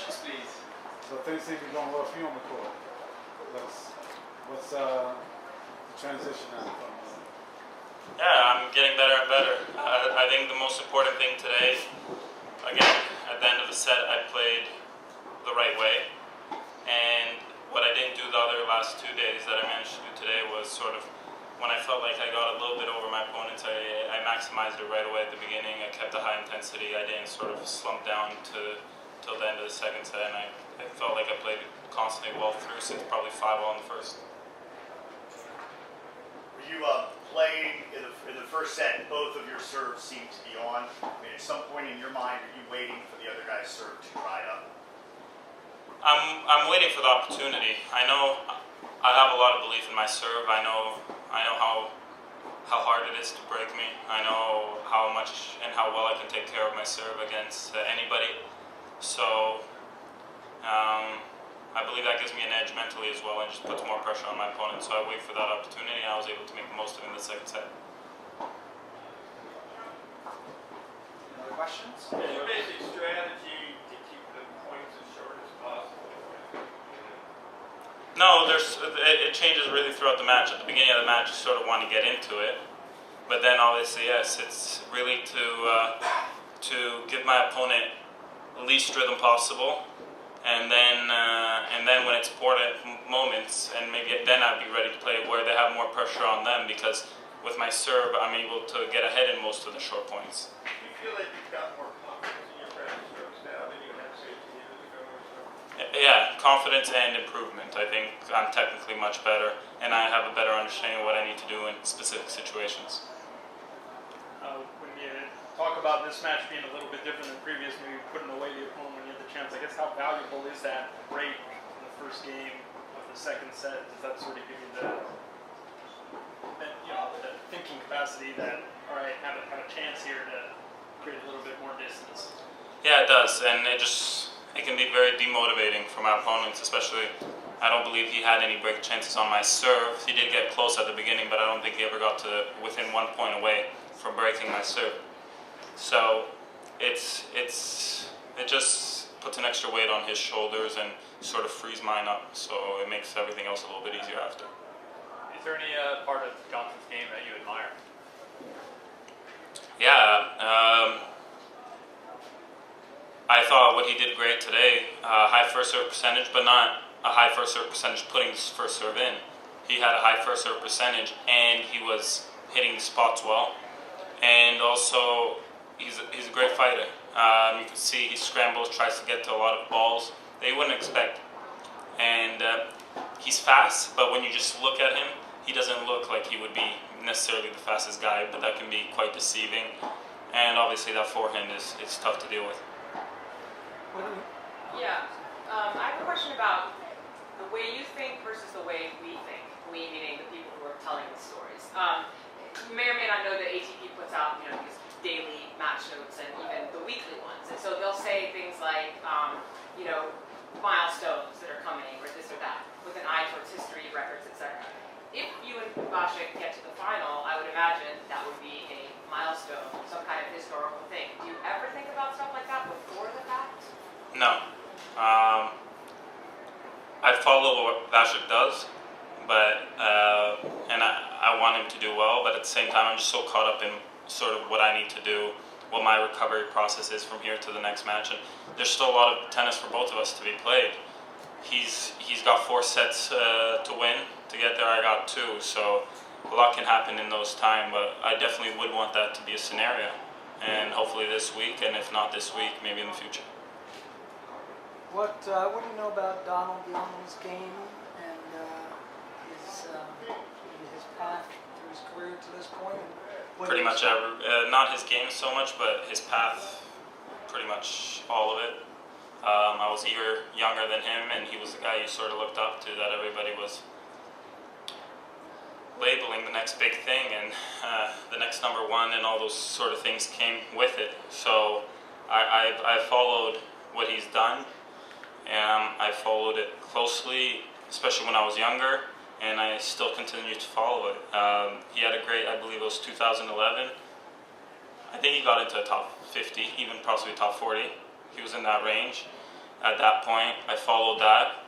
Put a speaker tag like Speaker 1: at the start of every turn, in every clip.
Speaker 1: questions, please.
Speaker 2: So things seem to be going well for you on the court. What's the transition now from?
Speaker 3: Yeah, I'm getting better and better. I think the most important thing today, again, at the end of the set, I played the right way. And what I didn't do the last 2 days that I managed to do today was sort of, when I felt like I got a little bit over my opponents, I maximized it right away at the beginning. I kept a high intensity. I didn't sort of slump down till the end of the second set, and I felt like I played constantly well through since probably 5-all in the first.
Speaker 4: Were you playing in the first set? Both of your serves seemed to be on. I mean, at some point in your mind, are you waiting for the other guy's serve to dry up?
Speaker 3: I'm waiting for the opportunity. I know I have a lot of belief in my serve. I know how hard it is to break me. I know how much and how well I can take care of my serve against anybody. So I believe that gives me an edge mentally as well and just puts more pressure on my opponent. So I wait for that opportunity, and I was able to make the most of it in the second set.
Speaker 1: Other questions?
Speaker 5: Is your basic strategy to keep the points as short as possible?
Speaker 3: No, it changes really throughout the match. At the beginning of the match, you sort of want to get into it, but then obviously, yes, it's really to give my opponent the least rhythm possible, and then when it's important moments, and maybe then I'd be ready to play where they have more pressure on them, because with my serve, I'm able to get ahead in most of the short points.
Speaker 5: Do you feel like you've got more confidence in your practice strokes now than you had, say, 2 years ago or so?
Speaker 3: Yeah, confidence and improvement. I think I'm technically much better, and I have a better understanding of what I need to do in specific situations.
Speaker 6: When you talk about this match being a little bit different than previous, maybe putting away the opponent when you had the chance, I guess how valuable is that break in the first game of the second set? Does that sort of give you the thinking capacity that, all right, have a chance here to create a little bit more distance?
Speaker 3: Yeah, it does, and it can be very demotivating for my opponents, especially. I don't believe he had any break chances on my serve. He did get close at the beginning, but I don't think he ever got to within 1 point away from breaking my serve. So it just puts an extra weight on his shoulders and sort of frees mine up. So it makes everything else a little bit easier after.
Speaker 6: Is there any part of Johnson's game that you admire?
Speaker 3: Yeah. I thought what he did great today, high first serve percentage, but not a high first serve percentage putting his first serve in. He had a high first serve percentage, and he was hitting the spots well. And also, he's a great fighter. You can see he scrambles, tries to get to a lot of balls that you wouldn't expect. And he's fast, but when you just look at him, he doesn't look like he would be necessarily the fastest guy, but that can be quite deceiving. And obviously that forehand is tough to deal with.
Speaker 7: Yeah, I have a question about the way you think versus the way we think. We meaning the people who are telling the stories. You may or may not know that ATP puts out these daily match notes and even the weekly ones, and so they'll say things like milestones that are coming or this or that with an eye towards history, records, etc. If you and Vasek get to the final, I would imagine that would be a milestone, some kind of historical thing. Do you ever think about stuff like that before the fact?
Speaker 3: No. I follow what Vasek does, but and I want him to do well, but at the same time I'm just so caught up in sort of what I need to do, what my recovery process is from here to the next match, and there's still a lot of tennis for both of us to be played. He's got 4 sets to win. To get there, I got 2, so a lot can happen in those times, but I definitely would want that to be a scenario, and hopefully this week, and if not this week, maybe in the future.
Speaker 8: What do you know about Donald Young's game and his path through his career to this point?
Speaker 3: Pretty much not his game so much, but his path, pretty much all of it. I was a year younger than him, and he was the guy you sort of looked up to, that everybody was labeling the next big thing, and the next number one, and all those sort of things came with it. So I followed what he's done. I followed it closely, especially when I was younger, and I still continue to follow it. He had a great, I believe it was 2011. I think he got into the top 50, even possibly top 40. He was in that range. at that point. I followed that,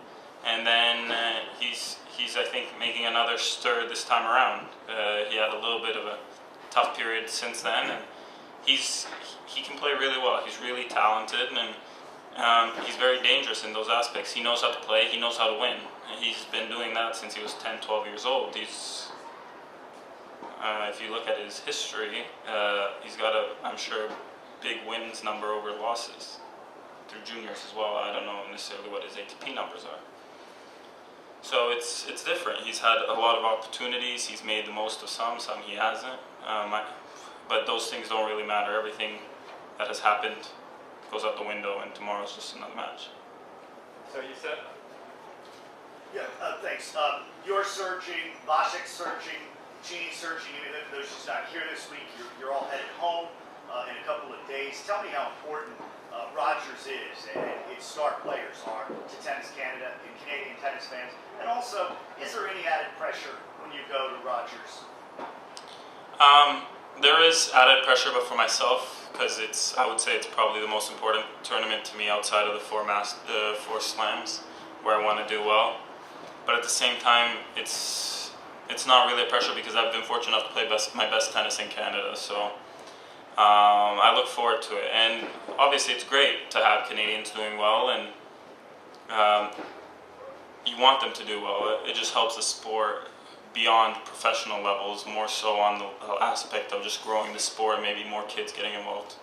Speaker 3: and then he's I think making another stir this time around. He had a little bit of a tough period since then, and he can play really well. He's really talented, and he's very dangerous in those aspects. He knows how to play. He knows how to win. And he's been doing that since he was 10, 12 years old. If you look at his history, he's got I'm sure, big wins number over losses through juniors as well. I don't know necessarily what his ATP numbers are. So it's different. He's had a lot of opportunities. He's made the most of some he hasn't. But those things don't really matter. Everything that has happened goes out the window, and tomorrow's just another match.
Speaker 6: So you said?
Speaker 4: Yeah, thanks. You're surging, Vasek's surging, Genie's surging, even though she's not here this week. You're all headed home in a couple of days. Tell me how important Rogers is and its star players are to Tennis Canada and Canadian tennis fans. And also, is there any added pressure when you go to Rogers?
Speaker 3: There is added pressure, but for myself, because I would say it's probably the most important tournament to me outside of the four slams, where I want to do well. But at the same time, it's not really a pressure because I've been fortunate enough to play my best tennis in Canada. So I look forward to it, and obviously it's great to have Canadians doing well, and you want them to do well. It just helps the sport beyond professional levels, more so on the aspect of just growing the sport, maybe more kids getting involved.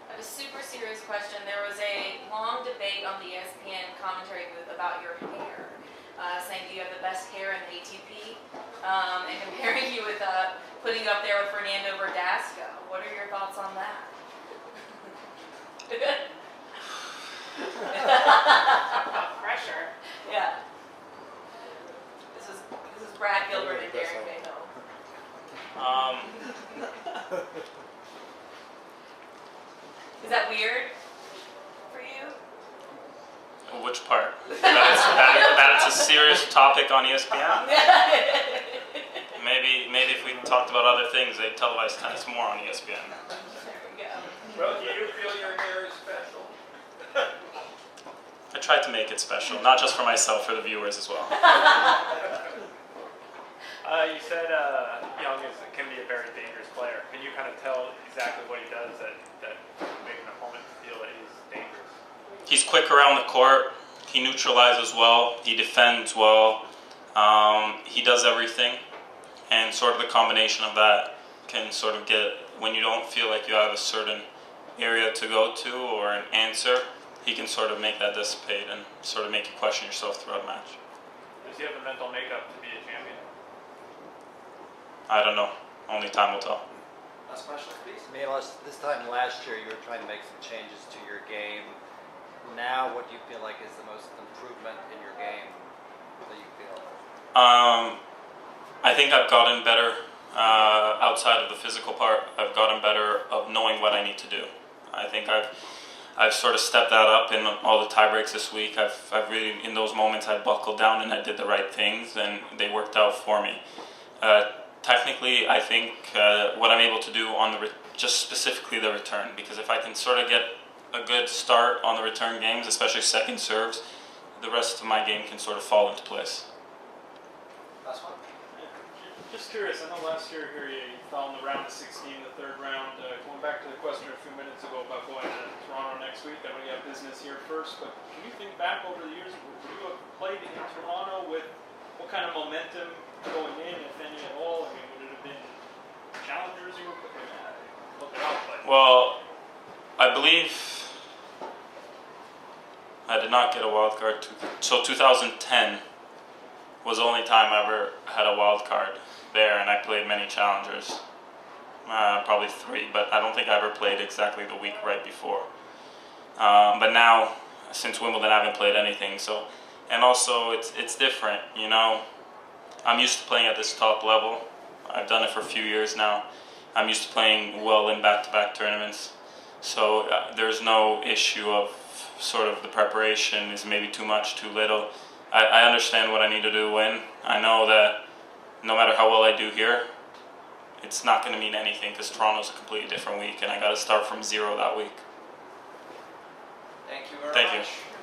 Speaker 9: I have a super serious question. There was a long debate on the ESPN commentary booth about your hair, saying you have the best hair in the ATP, and comparing you with putting you up there with Fernando Verdasco. What are your thoughts on that?
Speaker 7: Pressure.
Speaker 9: Yeah. This is Brad Gilbert and Derek Cahill. Is that weird for you?
Speaker 3: Which part? that it's a serious topic on ESPN? Maybe if we talked about other things, they'd televise tennis more on ESPN.
Speaker 9: There we go.
Speaker 5: Well, do you feel your hair is special?
Speaker 3: I tried to make it special, not just for myself, for the viewers as well.
Speaker 6: You said Young can be a very dangerous player. Can you kind of tell exactly what he does that make an opponent feel that he's dangerous?
Speaker 3: He's quick around the court. He neutralizes well. He defends well. He does everything. And sort of the combination of that can sort of get, when you don't feel like you have a certain area to go to or an answer, he can sort of make that dissipate and sort of make you question yourself throughout a match.
Speaker 6: Does he have the mental makeup to be a champion?
Speaker 3: I don't know. Only time will tell.
Speaker 1: Last question, please.
Speaker 10: Milos, this time last year you were trying to make some changes to your game. Now, what do you feel like is the most improvement in your game that you feel?
Speaker 3: I think I've gotten better outside of the physical part. I've gotten better of knowing what I need to do. I think I've sort of stepped that up in all the tie breaks this week. I've really, in those moments, I buckled down and I did the right things, and they worked out for me. Technically, I think what I'm able to do on just specifically the return, because if I can sort of get a good start on the return games, especially second serves, the rest of my game can sort of fall into place.
Speaker 1: Last one.
Speaker 6: Just curious, I know last year here you fell in the round of 16, the third round. Going back to the question a few minutes ago about going to Toronto next week, I know you have business here first, but can you think back over the years, would you have played in Toronto with what kind of momentum going in, if any at all? I mean, would it have been challengers you were looking at?
Speaker 3: Well, I believe I did not get a wild card. So 2010 was the only time I ever had a wild card there, and I played many challengers, probably 3, but I don't think I ever played exactly the week right before. But now, since Wimbledon, I haven't played anything. So, and also it's different, you know. I'm used to playing at this top level. I've done it for a few years now. I'm used to playing well in back-to-back tournaments. So there's no issue of sort of the preparation is maybe too much, too little. I understand what I need to do to win. I know that no matter how well I do here, it's not going to mean anything because Toronto's a completely different week and I got to start from 0 that week.
Speaker 1: Thank you very
Speaker 3: Thank you.
Speaker 1: much.